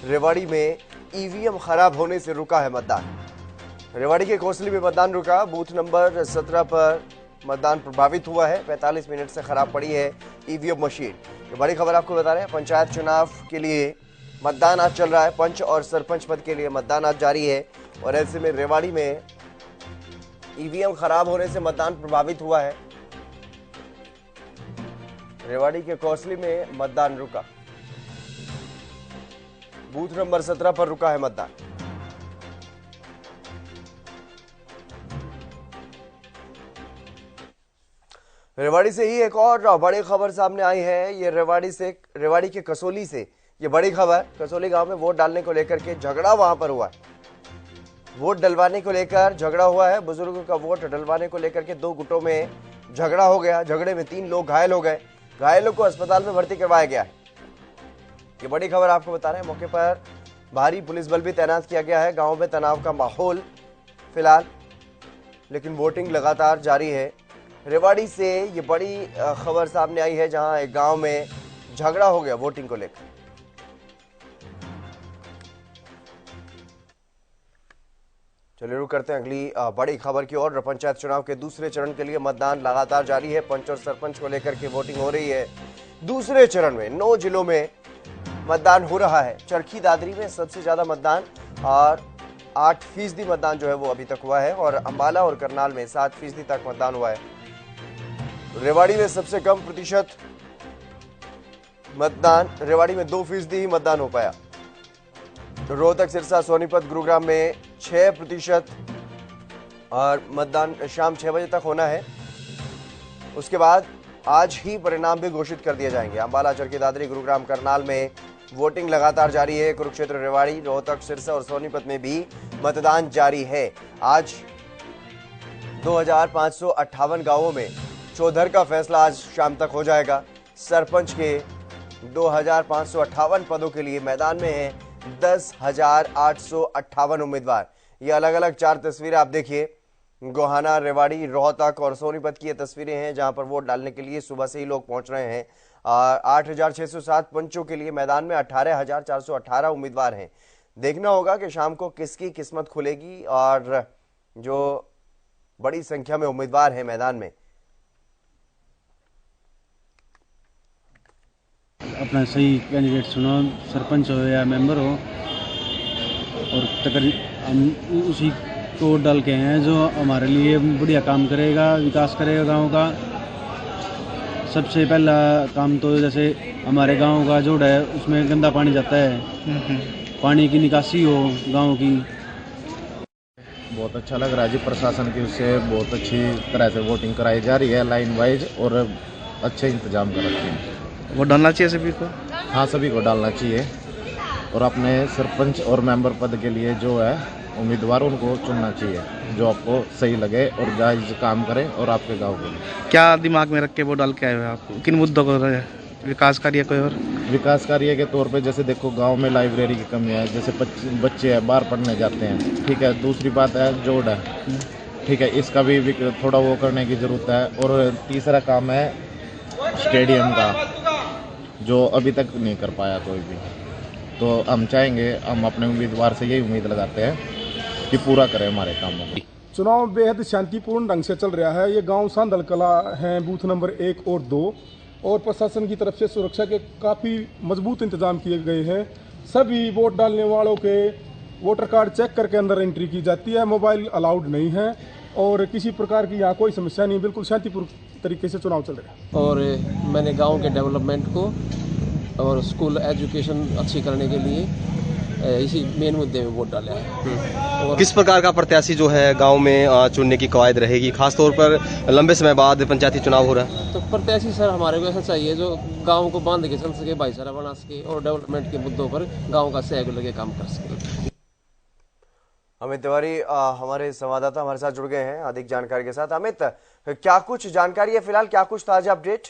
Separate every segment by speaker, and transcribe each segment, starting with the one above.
Speaker 1: रेवाड़ी में ईवीएम खराब होने से रुका है मतदान। रेवाड़ी के कोसली में मतदान रुका। बूथ नंबर 17 पर मतदान प्रभावित हुआ है। 45 मिनट से खराब पड़ी है ईवीएम मशीन। ये बड़ी खबर आपको बता रहे हैं। पंचायत चुनाव के लिए मतदान आज चल रहा है। पंच और सरपंच पद के लिए मतदान आज जारी है और ऐसे में रेवाड़ी में ईवीएम खराब होने से मतदान प्रभावित हुआ है। रेवाड़ी के कोसली में मतदान रुका। बूथ नंबर 17 पर रुका है मतदान। रेवाड़ी से ही एक और बड़ी खबर सामने आई है। ये रेवाड़ी के कसोली से ये बड़ी खबर। कसोली गांव में वोट डालने को लेकर के झगड़ा वहां पर हुआ है। वोट डलवाने को लेकर झगड़ा हुआ है। बुजुर्गों का वोट डलवाने को लेकर के दो गुटों में झगड़ा हो गया। झगड़े में 3 लोग घायल हो गए। घायलों को अस्पताल में भर्ती करवाया गया है। ये बड़ी खबर आपको बता रहे हैं। मौके पर भारी पुलिस बल भी तैनात किया गया है। गांव में तनाव का माहौल फिलहाल, लेकिन वोटिंग लगातार जारी है। रेवाड़ी से ये बड़ी खबर सामने आई है जहां एक गांव में झगड़ा हो गया वोटिंग को लेकर। चलिए रुक करते हैं अगली बड़ी खबर की ओर। पंचायत चुनाव के दूसरे चरण के लिए मतदान लगातार जारी है। पंच और सरपंच को लेकर के वोटिंग हो रही है। दूसरे चरण में 9 जिलों में मतदान हो रहा है। चरखी दादरी में सबसे ज्यादा मतदान और 8% मतदान जो है वो अभी तक हुआ है और अंबाला और करनाल में 7% तक मतदान हुआ है। रेवाड़ी में सबसे कम प्रतिशत मतदान, रेवाड़ी में 2% ही मतदान हो पाया। रोहतक, सिरसा, सोनीपत, गुरुग्राम में 6% और मतदान शाम 6 बजे तक होना है। उसके बाद आज ही परिणाम भी घोषित कर दिए जाएंगे। अंबाला, चरखी दादरी, गुरुग्राम, करनाल में वोटिंग लगातार जारी है। कुरुक्षेत्र, रेवाड़ी, रोहतक, सिरसा और सोनीपत में भी मतदान जारी है। आज 2558 गांवों में चौधर का फैसला आज शाम तक हो जाएगा। सरपंच के 2558 पदों के लिए मैदान में हैं 10,858 उम्मीदवार। ये अलग अलग 4 तस्वीरें आप देखिए। गोहाना, रेवाड़ी, रोहतक और सोनीपत की ये तस्वीरें हैं जहां पर वोट डालने के लिए सुबह से ही लोग पहुंच रहे हैं। 8,607 पंचों के लिए मैदान में 18,418 उम्मीदवार हैं। देखना होगा कि शाम को किसकी किस्मत खुलेगी और जो बड़ी संख्या में उम्मीदवार हैं मैदान में।
Speaker 2: अपना सही कैंडिडेट चुनो, सरपंच हो या मेंबर हो, और हम उसी को डाल के हैं जो हमारे लिए बढ़िया काम करेगा, विकास करेगा गांव का। सबसे पहला काम तो जैसे हमारे गांव का जोड़ है उसमें गंदा पानी जाता है, पानी की निकासी हो गांव की।
Speaker 3: बहुत अच्छा लग रहा है जी। प्रशासन की उससे बहुत अच्छी तरह से वोटिंग कराई जा रही है, लाइन वाइज, और अच्छे इंतजाम कर रखे हैं।
Speaker 4: वोट डालना चाहिए सभी को?
Speaker 3: हाँ, सभी को डालना चाहिए और अपने सरपंच और मेंबर पद के लिए जो है उम्मीदवार उनको चुनना चाहिए जो आपको सही लगे और जायज काम करें और आपके गांव के लिए।
Speaker 4: क्या दिमाग में रख के वोट डाल के आए हो आप? किन मुद्दों को? विकास कार्य कोई और?
Speaker 3: विकास कार्य के तौर पे जैसे देखो गांव में लाइब्रेरी की कमी है, जैसे बच्चे हैं बाहर पढ़ने जाते हैं, ठीक है। दूसरी बात है जोड़ है, ठीक है, इसका भी थोड़ा वो करने की ज़रूरत है। और तीसरा काम है स्टेडियम का, जो अभी तक नहीं कर पाया कोई भी। तो हम चाहेंगे, हम अपने उम्मीदवार से यही उम्मीद लगाते हैं कि पूरा करें हमारे कामों को।
Speaker 5: चुनाव बेहद शांतिपूर्ण ढंग से चल रहा है। ये गांव सांदल कला है, बूथ नंबर 1 और 2, और प्रशासन की तरफ से सुरक्षा के काफ़ी मजबूत इंतजाम किए गए हैं। सभी वोट डालने वालों के वोटर कार्ड चेक करके अंदर एंट्री की जाती है। मोबाइल अलाउड नहीं है और किसी प्रकार की यहाँ कोई समस्या नहीं। बिल्कुल शांतिपूर्ण तरीके से चुनाव चल रहा है।
Speaker 6: और मैंने गांव के डेवलपमेंट को और स्कूल एजुकेशन अच्छी करने के लिए इसी मेन मुद्दे में वोट डाला है।
Speaker 7: और किस प्रकार का प्रत्याशी जो है गांव में चुनने की कवायद रहेगी, खासतौर पर लंबे समय बाद पंचायती चुनाव हो रहा है?
Speaker 6: तो प्रत्याशी सर हमारे को ऐसा चाहिए जो गांव को बांध के चल सके, भाईचारा बना सके और डेवलपमेंट के मुद्दों पर गांव का सहयोग लेके काम कर सके।
Speaker 1: अमित तिवारी हमारे संवाददाता हमारे साथ जुड़ गए हैं अधिक जानकारी के साथ। अमित, क्या कुछ जानकारी है फिलहाल, क्या कुछ ताजा अपडेट?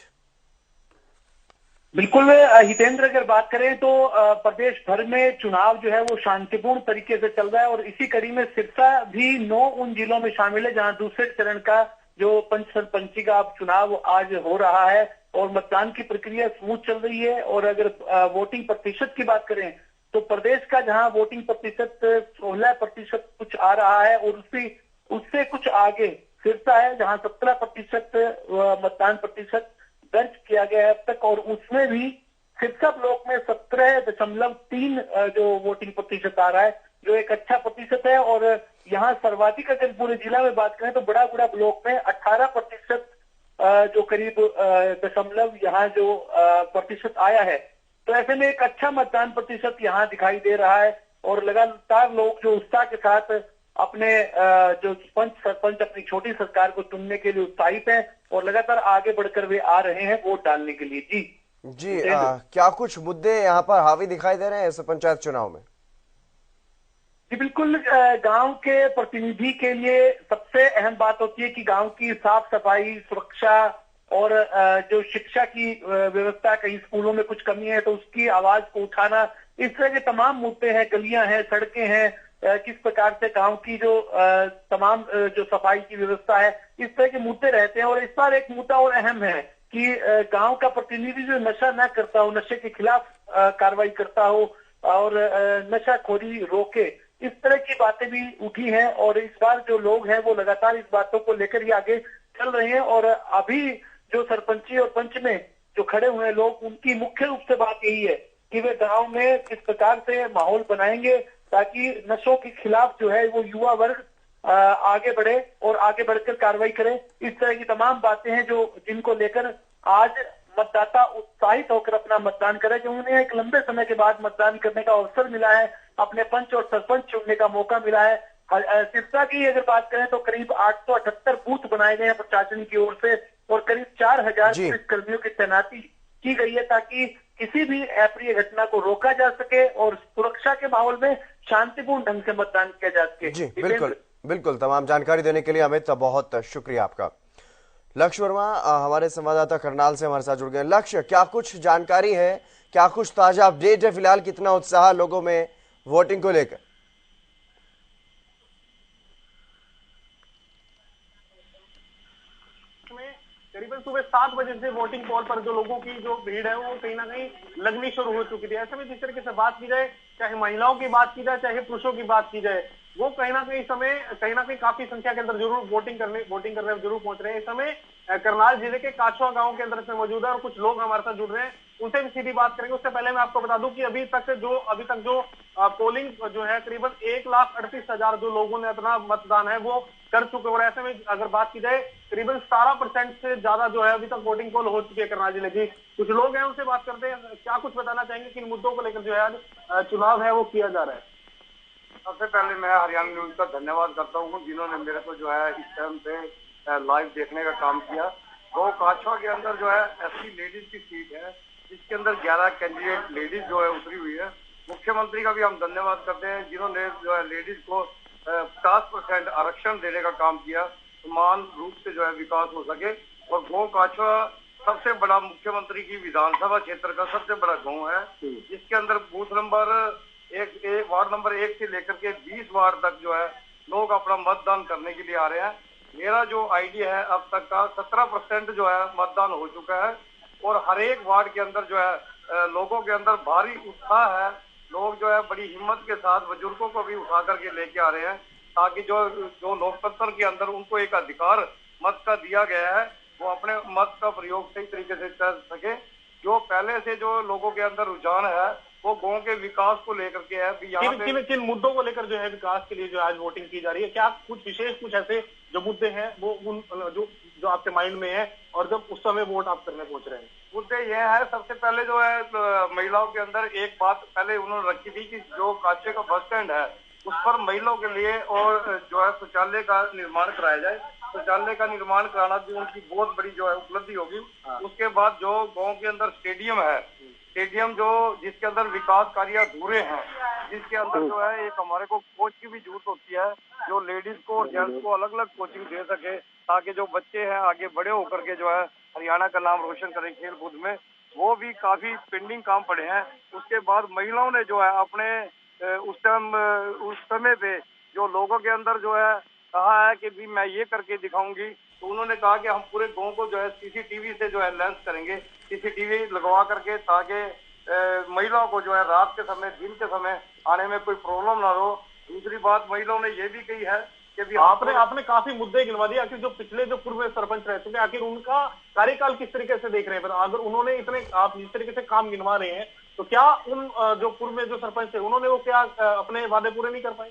Speaker 8: बिल्कुल हितेंद्र, अगर बात करें तो प्रदेश भर में चुनाव जो है वो शांतिपूर्ण तरीके से चल रहा है और इसी कड़ी में सिरसा भी 9 उन जिलों में शामिल है जहां दूसरे चरण का जो पंच सरपंची का चुनाव आज हो रहा है और मतदान की प्रक्रिया स्मूथ चल रही है। और अगर वोटिंग प्रतिशत की बात करें तो प्रदेश का जहां वोटिंग प्रतिशत 16% कुछ आ रहा है और उससे कुछ आगे सिरसा है जहां 17% मतदान प्रतिशत दर्ज किया गया है अब तक, और उसमें भी सिरसा ब्लॉक में 17.3 जो वोटिंग प्रतिशत आ रहा है, जो एक अच्छा प्रतिशत है। और यहाँ सर्वाधिक अगर पूरे जिला में बात करें तो बड़ागुड़ा ब्लॉक में 18% जो करीब दशमलव यहाँ जो प्रतिशत आया है। तो ऐसे में एक अच्छा मतदान प्रतिशत यहाँ दिखाई दे रहा है और लगातार लोग जो उत्साह के साथ अपने जो सरपंच अपनी छोटी सरकार को चुनने के लिए उत्साहित हैं और लगातार आगे बढ़कर वे आ रहे हैं वोट डालने के लिए। जी
Speaker 1: क्या कुछ मुद्दे यहाँ पर हावी दिखाई दे रहे हैं इस पंचायत चुनाव में?
Speaker 8: जी बिल्कुल, गांव के प्रतिनिधि के लिए सबसे अहम बात होती है कि गांव की साफ सफाई, सुरक्षा और जो शिक्षा की व्यवस्था, कहीं स्कूलों में कुछ कमी है तो उसकी आवाज को उठाना, इस तरह के तमाम मुद्दे हैं। गलियां हैं, सड़कें हैं, किस प्रकार से गांव की जो तमाम जो सफाई की व्यवस्था है, इस तरह के मुद्दे रहते हैं। और इस बार एक मुद्दा और अहम है कि गांव का प्रतिनिधि जो नशा न करता हो, नशे के खिलाफ कार्रवाई करता हो और नशाखोरी रोके, इस तरह की बातें भी उठी हैं। और इस बार जो लोग हैं वो लगातार इस बातों को लेकर ही आगे चल रहे हैं। और अभी जो सरपंची और पंच में जो खड़े हुए हैं लोग, उनकी मुख्य रूप से बात यही है कि वे गांव में किस प्रकार से माहौल बनाएंगे ताकि नशों के खिलाफ जो है वो युवा वर्ग आगे बढ़े और आगे बढ़कर कार्रवाई करे। इस तरह की तमाम बातें हैं जो जिनको लेकर आज मतदाता उत्साहित होकर अपना मतदान करे, जो उन्हें एक लंबे समय के बाद मतदान करने का अवसर मिला है, अपने पंच और सरपंच चुनने का मौका मिला है। सिरसा की अगर बात करें तो करीब 878 बूथ बनाए गए हैं प्रशासन की ओर से और करीब 4000 पुलिस कर्मियों की तैनाती की गई है ताकि किसी भी अप्रिय घटना को रोका जा सके और सुरक्षा के माहौल में शांतिपूर्ण ढंग से मतदान किया जा सके।
Speaker 1: जी बिल्कुल बिल्कुल, तमाम जानकारी देने के लिए अमित बहुत शुक्रिया आपका। लक्ष्य वर्मा हमारे संवाददाता करनाल से हमारे साथ जुड़ गए। लक्ष्य, क्या कुछ जानकारी है, क्या कुछ ताजा अपडेट है, फिलहाल कितना उत्साह लोगों में वोटिंग को लेकर?
Speaker 9: करीबन सुबह 7 बजे से वोटिंग पोल पर जो लोगों की जो भीड़ है वो कहीं ना कहीं लगनी शुरू हो चुकी थी। ऐसे में जिस तरीके से बात की जाए, चाहे महिलाओं की बात की जाए चाहे पुरुषों की बात की जाए, वो कहीं ना कहीं काफी संख्या के अंदर जरूर वोटिंग करने जरूर पहुंच रहे हैं। इस समय करनाल जिले के काछुआ गांव के अंदर से मौजूद है और कुछ लोग हमारे साथ जुड़ रहे हैं, उनसे भी सीधी बात करेंगे। उससे पहले मैं आपको बता दूं कि अभी तक जो पोलिंग जो है करीबन 1,38,000 जो लोगों ने अपना मतदान है वो कर चुके। और ऐसे में अगर बात की जाए करीबन 17% से ज्यादा जो है अभी तक वोटिंग पोल हो चुकी है करनाल जिले की। कुछ लोग हैं, उनसे बात करते हैं, क्या कुछ बताना चाहेंगे किन मुद्दों को लेकर जो है आज चुनाव है वो किया जा रहा है।
Speaker 10: सबसे पहले मैं हरियाणा न्यूज का धन्यवाद करता हूँ जिन्होंने मेरे को जो है इस टाइम पे लाइव देखने का काम किया। गौ काछुआ के अंदर जो है एससी लेडीज की सीट है जिसके अंदर 11 कैंडिडेट लेडीज जो है उतरी हुई है। मुख्यमंत्री का भी हम धन्यवाद करते हैं जिन्होंने जो है लेडीज को 50% आरक्षण देने का काम किया, समान रूप से जो है विकास हो सके। और गौ काछुआ सबसे बड़ा मुख्यमंत्री की विधानसभा क्षेत्र का सबसे बड़ा गाँव है जिसके अंदर बूथ नंबर वार्ड नंबर 1 से लेकर के 20 वार्ड तक जो है लोग अपना मतदान करने के लिए आ रहे हैं। मेरा जो आइडिया है अब तक का 17% जो है मतदान हो चुका है और हर एक वार्ड के अंदर जो है लोगों के अंदर भारी उत्साह है। लोग जो है बड़ी हिम्मत के साथ बुजुर्गों को भी उठा करके लेके आ रहे हैं ताकि जो लोकतंत्र के अंदर उनको एक अधिकार मत का दिया गया है वो अपने मत का प्रयोग सही तरीके से कर सके। जो पहले से जो लोगों के अंदर रुझान है वो गांव के विकास को लेकर के है।
Speaker 9: किन मुद्दों को लेकर जो है विकास के लिए जो आज वोटिंग की जा रही है, क्या कुछ विशेष कुछ ऐसे जो मुद्दे हैं वो जो आपके माइंड में है और जब उस समय वोट आप करने पहुंच रहे हैं?
Speaker 10: मुद्दे ये है, सबसे पहले जो है महिलाओं के अंदर एक बात पहले उन्होंने रखी थी कि जो काछे का बस स्टैंड है उस पर महिलाओं के लिए और जो है शौचालय का निर्माण कराया जाए। शौचालय का निर्माण कराना भी उनकी बहुत बड़ी जो है उपलब्धि होगी। उसके बाद जो गांव के अंदर स्टेडियम है, स्टेडियम जो जिसके अंदर विकास कार्य अधूरे हैं, जिसके अंदर जो है एक हमारे को कोच की भी जरूरत होती है जो लेडीज को और जेंट्स को अलग अलग कोचिंग दे सके ताकि जो बच्चे हैं आगे बड़े होकर के जो है हरियाणा का नाम रोशन करें खेल कूद में। वो भी काफी पेंडिंग काम पड़े हैं। उसके बाद महिलाओं ने जो है अपने उस समय पे जो लोगों के अंदर जो है कहा है कि भी मैं ये करके दिखाऊंगी, तो उन्होंने कहा कि हम पूरे गांव को जो है सीसीटीवी से जो है लेंस करेंगे, सीसीटीवी लगवा करके ताकि महिलाओं को जो है रात के समय, दिन के समय आने में कोई प्रॉब्लम ना हो। दूसरी बात महिलाओं ने ये भी कही है कि
Speaker 9: आपने काफी मुद्दे गिनवा दिए। आखिर जो पिछले जो पूर्व सरपंच रह चुके, आखिर उनका कार्यकाल किस तरीके से देख रहे हैं? अगर उन्होंने इतने, आप जिस तरीके से काम गिनवा रहे हैं, तो क्या उन जो पूर्व में जो सरपंच थे उन्होंने वो क्या अपने वादे पूरे नहीं कर पाए?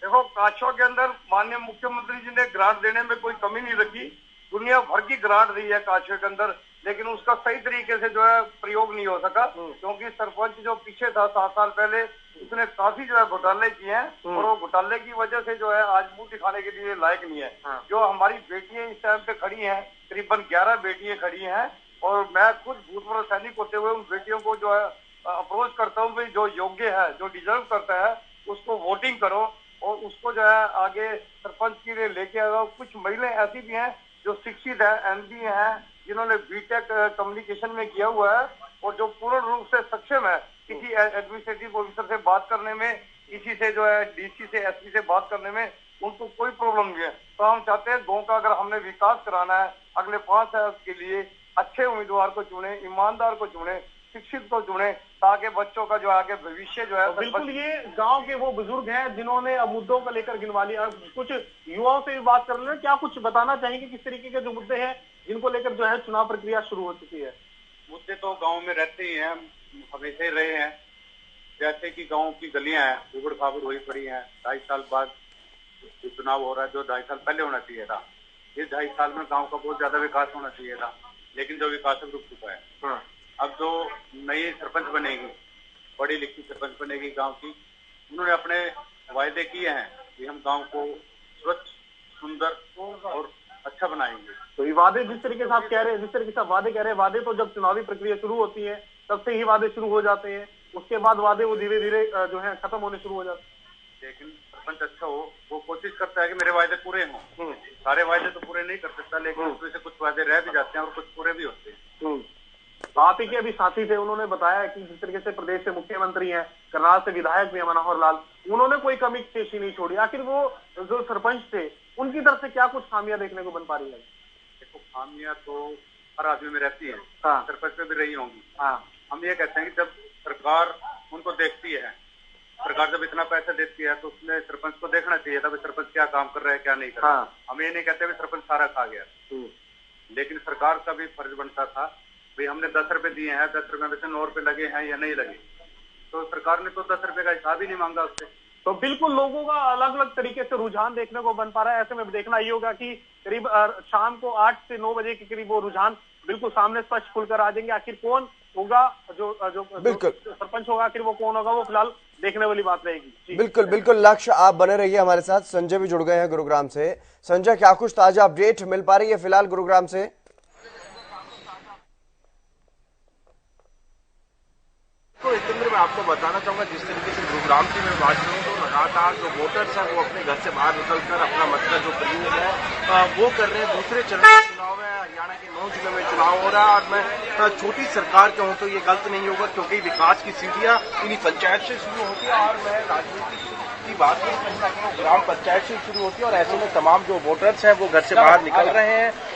Speaker 10: देखो, काछवा के अंदर माननीय मुख्यमंत्री जी ने ग्रांट देने में कोई कमी नहीं रखी। दुनिया भर की ग्रांट दी है काछवे के अंदर, लेकिन उसका सही तरीके से जो है प्रयोग नहीं हो सका, क्योंकि सरपंच जो पीछे था 7 साल पहले, उसने काफी जो है घोटाले किए हैं और वो घोटाले की वजह से जो है आज मुंह दिखाने के लिए लायक नहीं है। जो हमारी बेटियां इस टाइम पे खड़ी हैं, करीबन 11 बेटियां खड़ी हैं, और मैं खुद भूतपूर्व सैनिक होते हुए उन बेटियों को जो है अप्रोच करता हूँ, जो योग्य है, जो डिजर्व करता है, उसको वोटिंग करो और उसको जो है आगे सरपंच के लिए लेके आओ। कुछ महिलाएं ऐसी भी हैं जो शिक्षित है, एमबी हैं, जिन्होंने बीटेक कम्युनिकेशन में किया हुआ है और जो पूर्ण रूप से सक्षम है किसी एडमिनिस्ट्रेटिव ऑफिसर से बात करने में, किसी से जो है डीसी से, एसपी से बात करने में उनको कोई प्रॉब्लम नहीं है। तो हम चाहते हैं गांव का अगर हमने विकास कराना है अगले 5 साल के लिए, अच्छे उम्मीदवार को चुने, ईमानदार को चुने, शिक्षित को चुने, ताकि बच्चों का जो आगे भविष्य जो है।
Speaker 9: बिल्कुल, ये गांव के वो बुजुर्ग हैं जिन्होंने अब मुद्दों को लेकर गिनवा लिया। कुछ युवाओं से भी बात कर लें, क्या कुछ बताना चाहेंगे किस तरीके के जो मुद्दे हैं जिनको लेकर जो है चुनाव प्रक्रिया शुरू हो चुकी है?
Speaker 11: मुद्दे तो गांव में रहते ही हैं, हमेशा ही रहे हैं। जैसे कि गांव की गलियां हैं, उबड़ खाबड़ हुई पड़ी हैं। 2.5 साल बाद चुनाव हो रहा है, जो 2.5 साल पहले होना चाहिए था। इस 2.5 साल में गांव का बहुत ज्यादा विकास होना चाहिए था, लेकिन जो विकास रुक चुका है। अब जो नई सरपंच बनेगी, पढ़ी लिखी सरपंच बनेगी गांव की, उन्होंने अपने वायदे किए हैं कि हम गांव को स्वच्छ, सुंदर और अच्छा बनाएंगे।
Speaker 9: तो ये वादे जिस तरीके से आप कह रहे हैं, जिस तरीके से आप वादे कह रहे हैं, वादे तो जब चुनावी प्रक्रिया शुरू होती है तब से ही वादे शुरू हो जाते हैं, उसके बाद वादे वो धीरे धीरे जो है खत्म होने शुरू हो जाते हैं।
Speaker 11: लेकिन सरपंच अच्छा हो, वो कोशिश करता है कि मेरे वायदे पूरे हों। सारे वायदे तो पूरे नहीं कर सकता, लेकिन उसमें से कुछ वायदे रह भी जाते हैं और कुछ पूरे भी होते हैं।
Speaker 9: आप ही के अभी साथी थे, उन्होंने बताया कि जिस तरीके से प्रदेश से मुख्यमंत्री हैं, करनाल से विधायक भी है मनोहर लाल, उन्होंने कोई कमी पेशी नहीं छोड़ी। आखिर वो जो सरपंच थे उनकी तरफ से क्या कुछ खामियां देखने को बन पा रही है?
Speaker 11: देखो, खामियां तो हर आदमी में रहती है, सरपंच में भी रही होंगी। हम ये कहते हैं कि जब सरकार उनको देखती है, सरकार जब इतना पैसा देती है, तो उसमें सरपंच को देखना चाहिए था सरपंच क्या काम कर रहा है, क्या नहीं कर रहा है। हम ये नहीं कहते कि सरपंच सारा खा गया, लेकिन सरकार का भी फर्ज बनता था भाई हमने 10 रुपए दिए हैं, 10 रुपए में से 9 रुपए लगे हैं या नहीं लगे, तो सरकार ने तो 10 रुपए का हिसाब ही नहीं मांगा उससे।
Speaker 9: तो बिल्कुल लोगों का अलग अलग तरीके से रुझान देखने को बन पा रहा है। ऐसे में देखना ये होगा कि करीब शाम को 8 से 9 बजे के करीब वो रुझान बिल्कुल सामने स्पष्ट खुलकर आ जाएंगे। आखिर कौन होगा जो सरपंच होगा, आखिर वो कौन होगा, वो फिलहाल देखने वाली बात रहेगी।
Speaker 1: बिल्कुल बिल्कुल लक्ष्य, आप बने रहिए हमारे साथ। संजय भी जुड़ गए हैं गुरुग्राम से। संजय, क्या कुछ ताजा अपडेट मिल पा रही है फिलहाल गुरुग्राम से?
Speaker 12: तो इतेंद्र, मैं आपको बताना चाहूंगा जिस तरीके से गुरुग्राम की मैं बात करूं तो लगातार जो वोटर्स हैं वो अपने घर से बाहर निकलकर अपना मतलब जो प्रयोग है वो कर रहे हैं। दूसरे चरण का चुनाव है, हरियाणा के 9 जिलों में चुनाव हो रहा है और मैं छोटी सरकार कहूं तो ये गलत नहीं होगा, क्योंकि विकास की सीढ़ियां इन्हीं पंचायत से शुरू होती है और मैं राजनीति की बात करूं कहीं ना कहीं ग्राम पंचायत से शुरू होती है और ऐसे में तमाम जो वोटर्स हैं वो घर से बाहर निकल रहे हैं।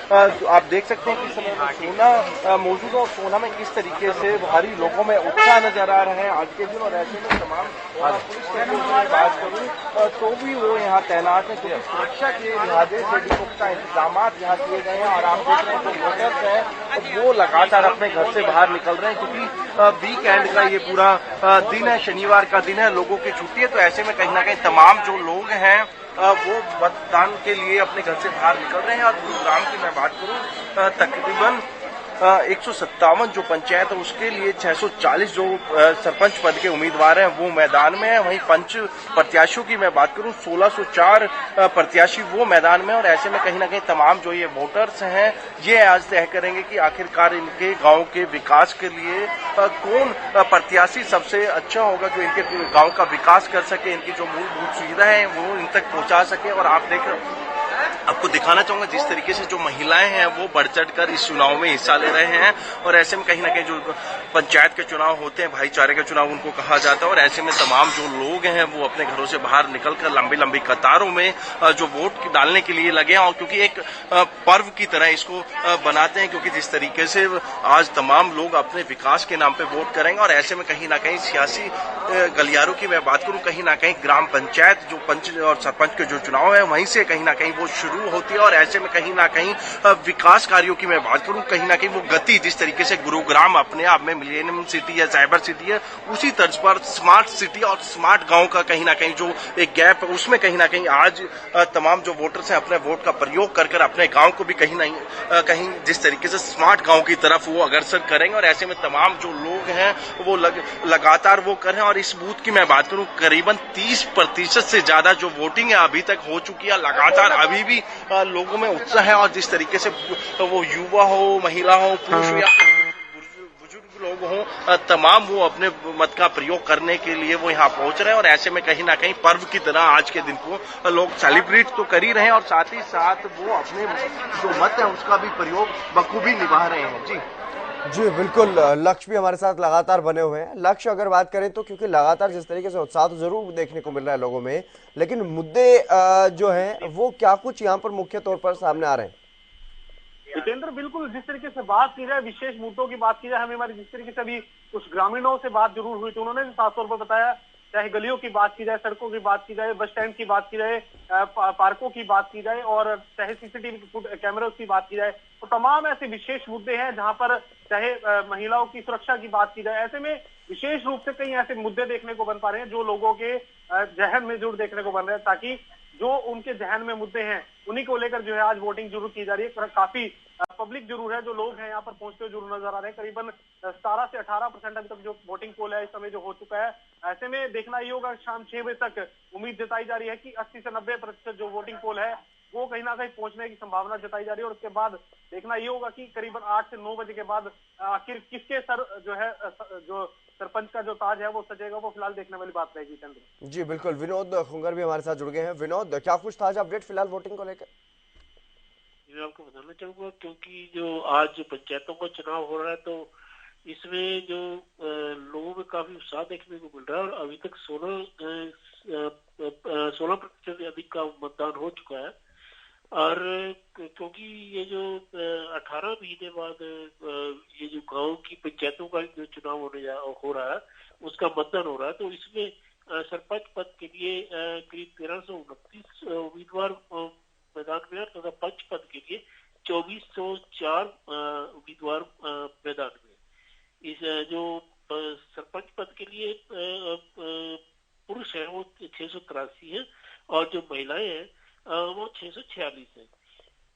Speaker 12: आप देख सकते हैं कि समय में सोना मौजूद है और सोना में किस तरीके से भारी लोगों में उत्साह नजर आ रहे हैं आज के दिन। और ऐसे में तमाम पुलिस की बात करूं तो भी वो यहाँ तैनात है, क्योंकि सुरक्षा के लिहाजे से भी पुख्ता इंतजाम यहाँ किए गए हैं। और आप देख रहे हैं जो वोटर्स हैं वो लगातार अपने घर से बाहर निकल रहे हैं, क्योंकि वीकेंड का ये पूरा दिन है, शनिवार का दिन है, लोगों की छुट्टी है। तो ऐसे में कहीं ना कहीं तमाम जो लोग हैं वो मतदान के लिए अपने घर से बाहर निकल रहे हैं। और गुरुग्राम की मैं बात करूं तकरीबन 157 जो पंचायत है उसके लिए 640 जो सरपंच पद के उम्मीदवार हैं वो मैदान में है। वहीं पंच प्रत्याशियों की मैं बात करूं 1604 प्रत्याशी वो मैदान में। और ऐसे में कहीं ना कहीं तमाम जो ये वोटर्स हैं ये आज तय करेंगे कि आखिरकार इनके गांव के विकास के लिए कौन प्रत्याशी सबसे अच्छा होगा, जो इनके गांव का विकास कर सके, इनकी जो मूलभूत सुविधा है वो इन तक पहुंचा सके। और आप देख रहे हो आपको दिखाना चाहूंगा जिस तरीके से जो महिलाएं हैं वो बढ़ चढ़कर इस चुनाव में हिस्सा ले रहे हैं और ऐसे में कहीं ना कहीं जो पंचायत के चुनाव होते हैं, भाईचारे के चुनाव उनको कहा जाता है और ऐसे में तमाम जो लोग हैं वो अपने घरों से बाहर निकलकर लंबी लंबी कतारों में जो वोट डालने के लिए लगे हैं और क्योंकि एक पर्व की तरह इसको बनाते हैं, क्योंकि जिस तरीके से आज तमाम लोग अपने विकास के नाम पे वोट करेंगे और ऐसे में कहीं ना कहीं सियासी गलियारों की मैं बात करूं, कहीं ना कहीं ग्राम पंचायत जो पंच और सरपंच के जो चुनाव है वहीं से कहीं ना कहीं वो शुरू होती है और ऐसे में कहीं ना कहीं विकास कार्यों की मैं बात करूं, कहीं ना कहीं वो गति जिस तरीके से गुरुग्राम अपने आप में मिलेनियम सिटी है, साइबर सिटी है, उसी तर्ज पर स्मार्ट सिटी और स्मार्ट गांव का कहीं ना कहीं जो एक गैप है उसमें कहीं ना कहीं आज तमाम जो वोटर्स हैं अपने वोट का प्रयोग कर अपने गांव को भी कहीं जिस तरीके से स्मार्ट गांव की तरफ वो अग्रसर करेंगे और ऐसे में तमाम जो लोग हैं वो लगातार वो कर रहे हैं और इस बूथ की मैं बात करूं करीबन 30% से ज्यादा जो वोटिंग है अभी तक हो चुकी है। लगातार अभी भी लोगों में उत्साह है और जिस तरीके से वो युवा हो, महिला हो, पुरुष या बुजुर्ग लोग हों, तमाम वो अपने मत का प्रयोग करने के लिए वो यहाँ पहुंच रहे हैं और ऐसे में कहीं ना कहीं पर्व की तरह आज के दिन को लोग सेलिब्रेट तो कर ही रहे हैं और साथ ही साथ वो अपने जो मत है उसका भी प्रयोग बखूबी निभा रहे हैं।
Speaker 1: जी बिल्कुल, लक्ष्य भी हमारे साथ लगातार बने हुए हैं। लक्ष्य अगर बात करें तो क्योंकि लगातार जिस तरीके से उत्साह तो जरूर देखने को मिल रहा है लोगों में, लेकिन मुद्दे जो हैं वो क्या कुछ यहाँ पर मुख्य तौर पर सामने आ रहे हैं?
Speaker 9: जितेंद्र, बिल्कुल जिस तरीके से बात की जाए, विशेष मुद्दों की बात की जाए, हमें हमारी जिस तरीके से अभी कुछ ग्रामीणों से बात जरूर हुई थी, उन्होंने भी साफ तौर पर बताया, चाहे गलियों की बात की जाए, सड़कों की बात की जाए, बस स्टैंड की बात की जाए, पार्कों की बात की जाए और चाहे सीसीटीवी कैमरों की बात की जाए, तो तमाम ऐसे विशेष मुद्दे हैं जहां पर चाहे महिलाओं की सुरक्षा की बात की जाए, ऐसे में विशेष रूप से कई ऐसे मुद्दे देखने को बन पा रहे हैं जो लोगों के जहन में जरूर देखने को बन रहे हैं, ताकि जो उनके जहन में मुद्दे हैं उन्हीं को लेकर जो है आज वोटिंग जरूर की जा रही है। काफी पब्लिक जरूर है, जो लोग हैं यहाँ पर पहुंचते हुए जरूर नजर आ रहे हैं। करीबन 17 से 18% अभी तक जो वोटिंग पोल है इस समय जो हो चुका है, ऐसे में देखना ये होगा शाम 6 बजे तक उम्मीद जताई जा रही है कि 80 से 90% जो वोटिंग पोल है वो कहीं ना कहीं पहुंचने की संभावना जताई जा रही है और उसके बाद देखना ये होगा कि करीबन 8 से 9 बजे के बाद आखिर किसके सर जो है जो सरपंच का जो ताज है वो सजेगा, वो फिलहाल देखने वाली बात रहेगी। चंद्र
Speaker 1: जी बिल्कुल, विनोद खुंगर भी हमारे साथ जुड़ गए हैं। विनोद, क्या कुछ ताजा अपडेट फिलहाल वोटिंग को लेकर?
Speaker 13: मैं आपको बताना चाहूंगा, क्योंकि जो आज जो पंचायतों का चुनाव हो रहा है तो इसमें जो लोगों में काफी उत्साह देखने को मिल रहा है और अभी तक 16% से अधिक का मतदान हो चुका है और क्योंकि ये जो 18 महीने बाद ये जो गांव की पंचायतों का जो चुनाव हो रहा है उसका मतदान हो रहा है, तो इसमें सरपंच पद के लिए करीब 1329 उम्मीदवार मैदान में है तथा पंच पद के लिए 2404 उम्मीदवार मैदान में। इस जो सरपंच पद के लिए पुरुष है वो 683 है और जो महिलाएं हैं वो 646 है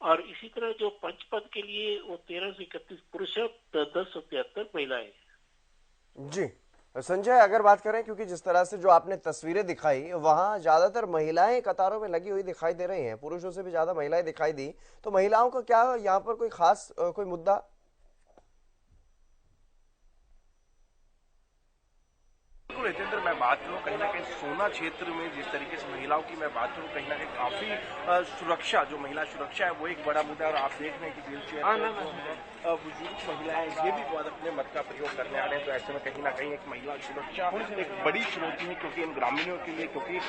Speaker 13: और इसी तरह जो पंच पद के लिए वो 1331 पुरुष है, 1073 महिलाएं हैं।
Speaker 1: जी संजय, अगर बात करें, क्योंकि जिस तरह से जो आपने तस्वीरें दिखाई वहां ज्यादातर महिलाएं कतारों में लगी हुई दिखाई दे रही हैं, पुरुषों से भी ज्यादा महिलाएं दिखाई दी, तो महिलाओं का क्या यहाँ पर कोई खास कोई मुद्दा?
Speaker 12: जितेंद्र, मैं बात करूं कहीं ना कहीं सोना क्षेत्र में जिस तरीके से महिलाओं की मैं बात करूं कहीं ना कहीं काफी सुरक्षा, जो महिला सुरक्षा है वो एक बड़ा मुद्दा है और आप देख रहे हैं कि व्हील चेयर बुजुर्ग महिलाएं ये भी बहुत अपने मत का प्रयोग करने आ रहे हैं, तो ऐसे में कहीं ना कहीं एक महिला सुरक्षा एक बड़ी चुनौती है क्योंकि इन ग्रामीणों के लिए, क्योंकि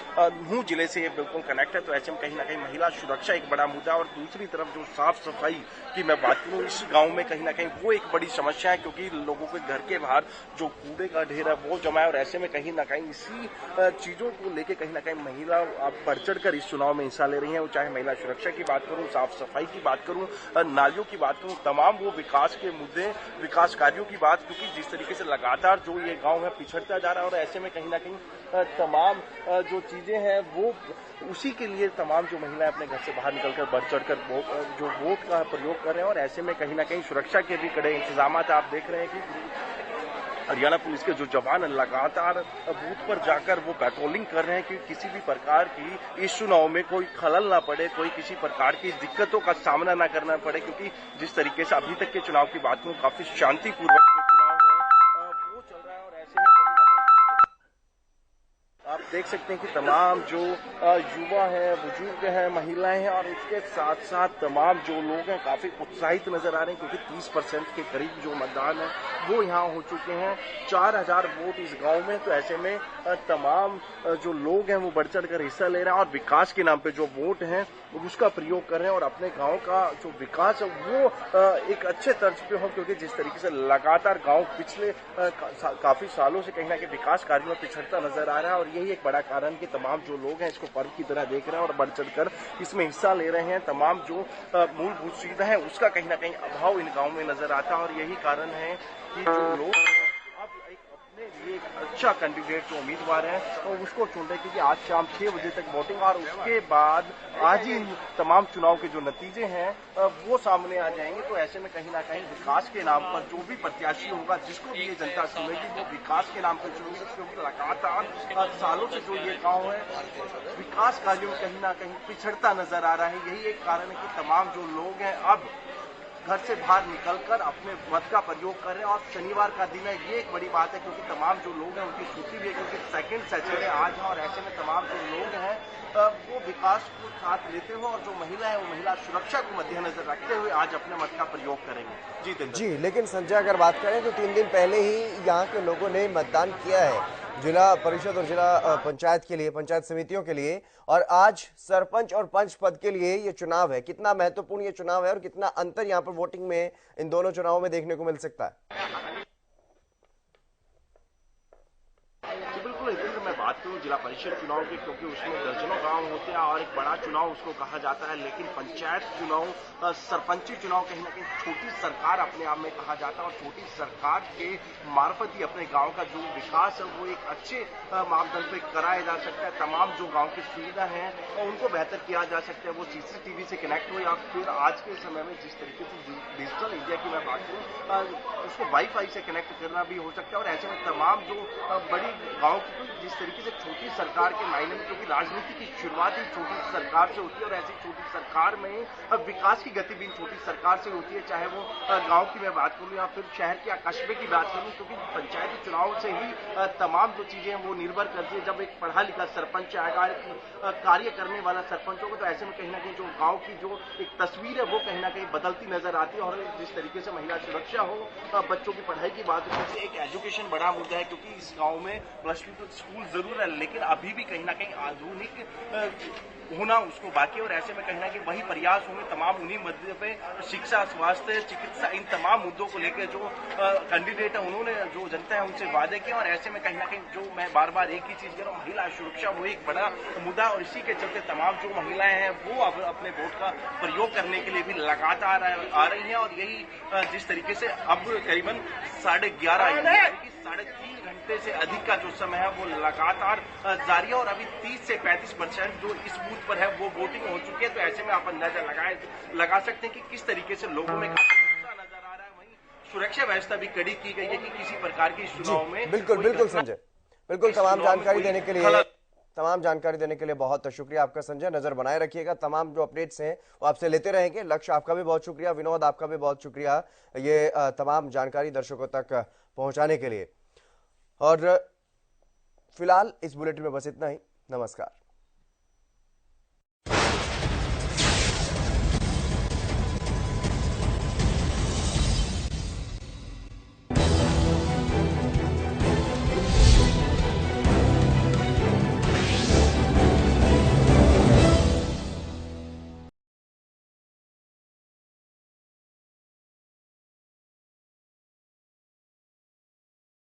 Speaker 12: नूंह जिले से ये बिल्कुल कनेक्ट है, तो ऐसे में कहीं ना कहीं महिला सुरक्षा एक बड़ा मुद्दा। और दूसरी तरफ जो साफ सफाई की मैं बात करूं इस गाँव में कहीं ना कहीं वो एक बड़ी समस्या है, क्योंकि लोगों के घर के बाहर जो कूड़े का ढेर है वो जमा है और ऐसे में कहीं ना कहीं इसी चीजों को लेके कहीं ना कहीं महिला अब बढ़ चढ़कर इस चुनाव में हिस्सा ले रही हैं। चाहे महिला सुरक्षा की बात करूं, साफ सफाई की बात करूं, नालियों की बात करूं, तमाम वो विकास के मुद्दे, विकास कार्यों की बात, क्योंकि जिस तरीके से लगातार जो ये गांव है पिछड़ता जा रहा है और ऐसे में कहीं ना कहीं तमाम जो चीजें हैं वो उसी के लिए तमाम जो महिलाएं अपने घर से बाहर निकलकर बढ़ चढ़कर जो वोट का प्रयोग कर रहे हैं और ऐसे में कहीं ना कहीं सुरक्षा के भी कड़े इंतजाम आप देख रहे हैं कि हरियाणा पुलिस के जो जवान लगातार बूथ पर जाकर वो पेट्रोलिंग कर रहे हैं कि किसी भी प्रकार की इस चुनाव में कोई खलल ना पड़े, कोई किसी प्रकार की दिक्कतों का सामना ना करना पड़े, क्योंकि जिस तरीके से अभी तक के चुनाव की बात करूं काफी शांतिपूर्वक जो चुनाव है वो चल रहा है और ऐसे में कहीं ना कहीं आप देख सकते हैं कि तमाम जो युवा हैं, बुजुर्ग हैं, महिलाएं हैं और इसके साथ साथ तमाम जो लोग हैं काफी उत्साहित नजर आ रहे हैं, क्योंकि 30% के करीब जो मतदान है वो यहाँ हो चुके हैं। 4000 वोट इस गांव में, तो ऐसे में तमाम जो लोग हैं वो बढ़ चढ़ कर हिस्सा ले रहे हैं और विकास के नाम पे जो वोट हैं उसका प्रयोग कर रहे हैं और अपने गांव का जो विकास है वो एक अच्छे तर्ज पे हो, क्योंकि जिस तरीके से लगातार गांव पिछले काफी सालों से कहीं ना कहीं विकास कार्यों में पिछड़ता नजर आ रहा है और यही एक बड़ा कारण कि तमाम जो लोग हैं इसको पर्व की तरह देख रहे हैं और बढ़ चढ़कर इसमें हिस्सा ले रहे हैं। तमाम जो मूलभूत सुविधा है उसका कहीं ना कहीं अभाव इन गाँव में नजर आता है और यही कारण है कि जो लोग अब अपने लिए एक अच्छा कैंडिडेट जो उम्मीदवार है तो उसको चुन रहे, क्योंकि आज शाम 6 बजे तक वोटिंग और उसके बाद आज ही तमाम चुनाव के जो नतीजे हैं वो सामने आ जाएंगे। तो ऐसे में कहीं ना कहीं विकास के नाम पर जो भी प्रत्याशी होगा, जिसको भी ये जनता चुनेगी वो विकास के नाम पर चुनेगी, क्योंकि लगातार सालों से जो ये गांव है विकास कार्यों में कहीं ना कहीं पिछड़ता नजर आ रहा है। यही एक कारण है कि तमाम जो लोग हैं अब घर से बाहर निकलकर अपने मत का प्रयोग कर रहे हैं और शनिवार का दिन है, ये एक बड़ी बात है, क्योंकि तमाम जो लोग हैं उनकी छुट्टी भी है, क्योंकि सेकंड सैटरडे आज है और ऐसे में तमाम जो लोग हैं वो विकास को साथ लेते हुए और जो महिला है वो महिला सुरक्षा को मद्देनजर रखते हुए आज अपने मत का प्रयोग करेंगे। जी,
Speaker 1: लेकिन संजय अगर बात करें तो 3 दिन पहले ही यहाँ के लोगों ने मतदान किया है जिला परिषद और जिला पंचायत के लिए, पंचायत समितियों के लिए, और आज सरपंच और पंच पद के लिए ये चुनाव है। कितना महत्वपूर्ण ये चुनाव है और कितना अंतर यहाँ पर वोटिंग में इन दोनों चुनावों में देखने को मिल सकता है?
Speaker 12: मैं बात करूं जिला परिषद चुनाव की, क्योंकि उसमें दर्जनों गांव होते हैं और एक बड़ा चुनाव उसको कहा जाता है, लेकिन पंचायत चुनाव, सरपंची चुनाव कहीं ना कहीं छोटी सरकार अपने आप में कहा जाता है और छोटी सरकार के मार्फत ही अपने गांव का जो विकास है वो एक अच्छे मापदंड पे कराया जा सकता है। तमाम जो गांव की सुविधा है उनको बेहतर किया जा सकता है, वो CCTV से कनेक्ट हो या फिर आज के समय में जिस तरीके से डिजिटल इंडिया की मैं बात करूँ उसको वाईफाई से कनेक्ट करना भी हो सकता है। और ऐसे में तमाम जो बड़ी गाँव की जिस तरीके से छोटी सरकार के मायने में, क्योंकि राजनीति की शुरुआत ही छोटी सरकार से होती है और ऐसी छोटी सरकार में विकास की गति भी छोटी सरकार से होती है, चाहे वो गांव की मैं बात करूं या फिर शहर के या कस्बे की बात करूं, क्योंकि पंचायती चुनाव से ही तमाम जो चीजें हैं वो निर्भर करती है। जब एक पढ़ा लिखा सरपंच आएगा, कार्य करने वाला सरपंच होगा, तो ऐसे में कहीं ना कहीं जो गाँव की जो एक तस्वीर है वो कहीं ना कहीं बदलती नजर आती है। और जिस तरीके से महिला सुरक्षा हो, बच्चों की पढ़ाई की बात हो, एक एजुकेशन बड़ा मुद्दा है, क्योंकि इस गाँव में +2 स्कूल जरूर है लेकिन अभी भी कहीं ना कहीं आधुनिक होना उसको बाकी है। और ऐसे में कहीं ना कहीं वही प्रयास होंगे तमाम उन्हीं मुद्दे पे, शिक्षा, स्वास्थ्य, चिकित्सा, इन तमाम मुद्दों को लेकर जो कैंडिडेट है उन्होंने जो जनता है उनसे वादे किए। और ऐसे में कहीं ना कहीं जो मैं बार बार एक ही चीज कह रहा हूँ, महिला सुरक्षा वो एक बड़ा मुद्दा और इसी के चलते तमाम जो महिलाएं हैं वो अब अपने वोट का प्रयोग करने के लिए भी लगातार आ रही है। और यही जिस तरीके से अब करीबन 11:30 3.5 घंटे से अधिक का जो समय है वो लगातार जारी है और अभी 30 से 35% जो इस बूथ पर है वो वोटिंग हो चुकी है। तो ऐसे में आप अंदाजा लगा सकते हैं कि किस तरीके से लोगों में उत्साह नजर आ रहा है। वहीं सुरक्षा व्यवस्था भी कड़ी की गई है कि किसी प्रकार की इस चुनाव में
Speaker 1: बिल्कुल संजय, बिल्कुल तमाम जानकारी देने के लिए बहुत शुक्रिया आपका संजय। नजर बनाए रखिएगा, तमाम जो अपडेट्स हैं वो आपसे लेते रहेंगे। लक्ष्य आपका भी बहुत शुक्रिया, विनोद आपका भी बहुत शुक्रिया ये तमाम जानकारी दर्शकों तक पहुंचाने के लिए। और फिलहाल इस बुलेटिन में बस इतना ही। नमस्कार।